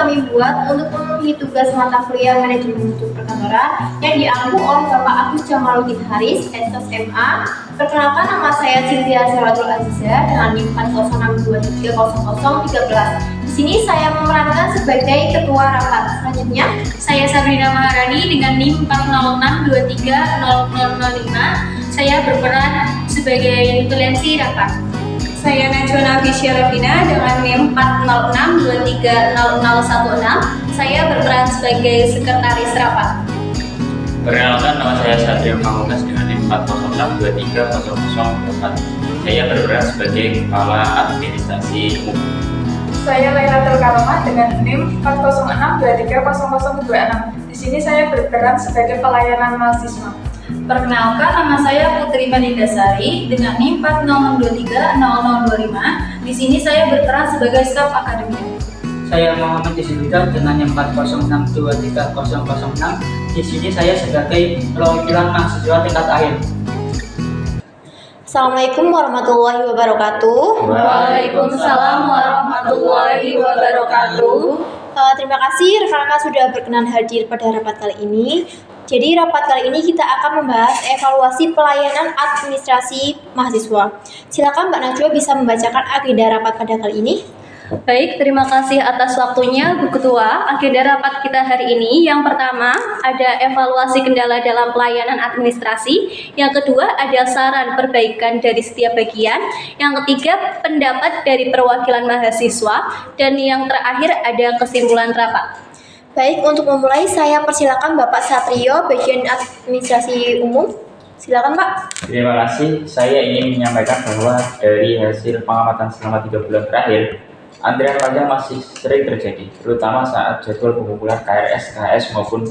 kami buat untuk memenuhi tugas mata kuliah manajemen mutu perkantoran yang diampu oleh Bapak Agus Jamaluddin Haris, S1 MA. Perkenalkan, nama saya Cynthia Selatul Aziza dengan NIM 406230013. Di sini saya memerankan sebagai ketua rapat. Selanjutnya, saya Sabrina Maharani dengan NIM 406230005. Saya berperan sebagai nutulensi rapat. Saya Najwa Nafisya Rafina dengan NIM 406230016. Saya berperan sebagai sekretaris rapat. Perkenalkan, nama saya Satrio Pamungkas dengan NIM 406230004. Saya berperan sebagai kepala administrasi umum. Saya Lailatul Karomah dengan NIM 406230026. Di sini saya berperan sebagai pelayanan mahasiswa. Perkenalkan, nama saya Putri Manindasari dengan NIM 406230025. Di sini saya berperan sebagai staf akademik. Saya Muhammad Yusuf dengan NIM 406230006. Di sini saya sebagai perwakilan mahasiswa tingkat akhir. Assalamualaikum warahmatullahi wabarakatuh. Waalaikumsalam warahmatullahi wabarakatuh. Terima kasih rekan-rekan sudah berkenan hadir pada rapat kali ini. Jadi rapat kali ini kita akan membahas evaluasi pelayanan administrasi mahasiswa. Silakan Mbak Najwa bisa membacakan agenda rapat pada kali ini. Baik, terima kasih atas waktunya Bu Ketua. Agenda rapat kita hari ini, yang pertama ada evaluasi kendala dalam pelayanan administrasi, yang kedua ada saran perbaikan dari setiap bagian, yang ketiga pendapat dari perwakilan mahasiswa, dan yang terakhir ada kesimpulan rapat. Baik, untuk memulai saya persilakan Bapak Satrio, bagian administrasi umum. Silakan Pak. Terima kasih. Saya ingin menyampaikan bahwa dari hasil pengamatan selama 3 bulan terakhir, antrian panjang masih sering terjadi, terutama saat jadwal pengumpulan KRS, KS maupun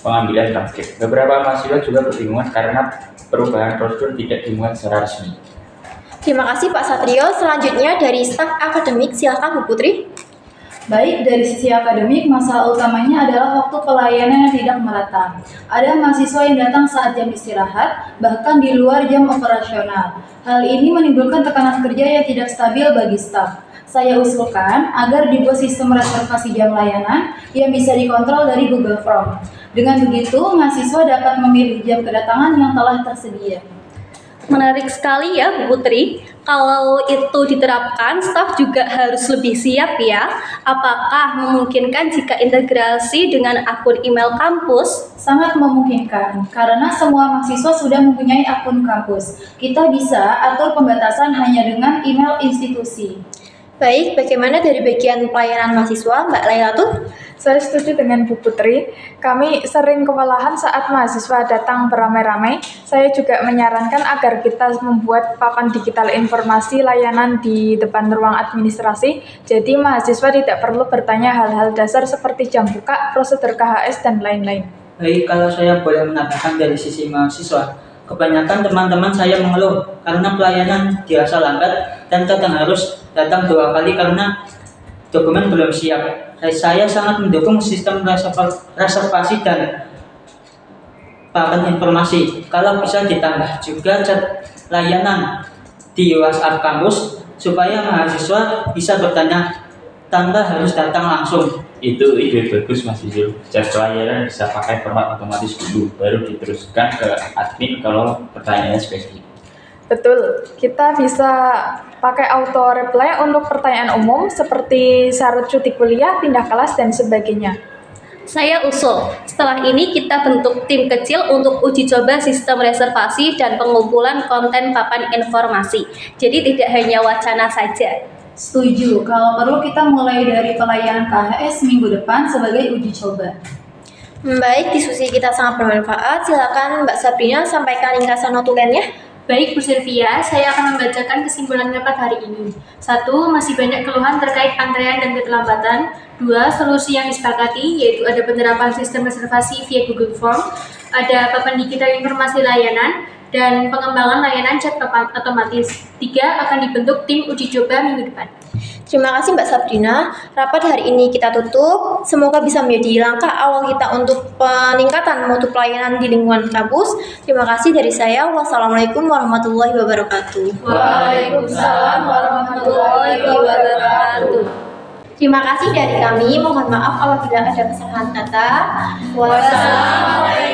pengambilan transkrip. Beberapa mahasiswa juga kebingungan karena perubahan prosedur tidak dimuat secara resmi. Terima kasih Pak Satrio. Selanjutnya dari staf akademik, silakan Bu Putri. Baik, dari sisi akademik, masalah utamanya adalah waktu pelayanan yang tidak merata. Ada mahasiswa yang datang saat jam istirahat, bahkan di luar jam operasional. Hal ini menimbulkan tekanan kerja yang tidak stabil bagi staf. Saya usulkan agar dibuat sistem reservasi jam layanan yang bisa dikontrol dari Google Form. Dengan begitu, mahasiswa dapat memilih jam kedatangan yang telah tersedia. Menarik sekali ya Bu Putri. Kalau itu diterapkan, staf juga harus lebih siap ya. Apakah memungkinkan jika integrasi dengan akun email kampus? Sangat memungkinkan, karena semua mahasiswa sudah mempunyai akun kampus. Kita bisa atur pembatasan hanya dengan email institusi. Baik, bagaimana dari bagian pelayanan mahasiswa, Mbak Lailatul? Saya setuju dengan Bu Putri. Kami sering kewalahan saat mahasiswa datang beramai-ramai. Saya juga menyarankan agar kita membuat papan digital informasi layanan di depan ruang administrasi. Jadi mahasiswa tidak perlu bertanya hal-hal dasar seperti jam buka, prosedur KHS, dan lain-lain. Baik, kalau saya boleh menambahkan dari sisi mahasiswa, kebanyakan teman-teman saya mengeluh karena pelayanan dirasa lambat dan kadang harus datang 2 kali karena dokumen belum siap. Saya sangat mendukung sistem reservasi dan papan informasi. Kalau bisa ditambah juga chat layanan di WhatsApp kampus supaya mahasiswa bisa bertanya tanpa harus datang langsung. Itu ide bagus Mas Yusuf. Chat layanan bisa pakai format otomatis dulu, baru diteruskan ke admin kalau pertanyaannya spesifik. Betul, kita bisa pakai auto reply untuk pertanyaan umum seperti syarat cuti kuliah, pindah kelas, dan sebagainya. Saya usul, setelah ini kita bentuk tim kecil untuk uji coba sistem reservasi dan pengumpulan konten papan informasi. Jadi tidak hanya wacana saja. Setuju, kalau perlu kita mulai dari pelayanan KHS minggu depan sebagai uji coba. Baik, diskusi kita sangat bermanfaat. Silakan Mbak Sabrina sampaikan ringkasan notulennya. Baik Bu Sylvia, saya akan membacakan kesimpulan rapat hari ini. 1. Masih banyak keluhan terkait antrean dan keterlambatan. 2. Solusi yang disepakati, yaitu ada penerapan sistem reservasi via Google Form, ada papan digital informasi layanan, dan pengembangan layanan chat papan otomatis. 3. Akan dibentuk tim uji coba minggu depan. Terima kasih Mbak Sabrina. Rapat hari ini kita tutup. Semoga bisa menjadi langkah awal kita untuk peningkatan mutu pelayanan di lingkungan kampus. Terima kasih dari saya. Wassalamualaikum warahmatullahi wabarakatuh. Waalaikumsalam warahmatullahi wabarakatuh. Terima kasih dari kami. Mohon maaf apabila ada kesalahan kata. Wassalamualaikum.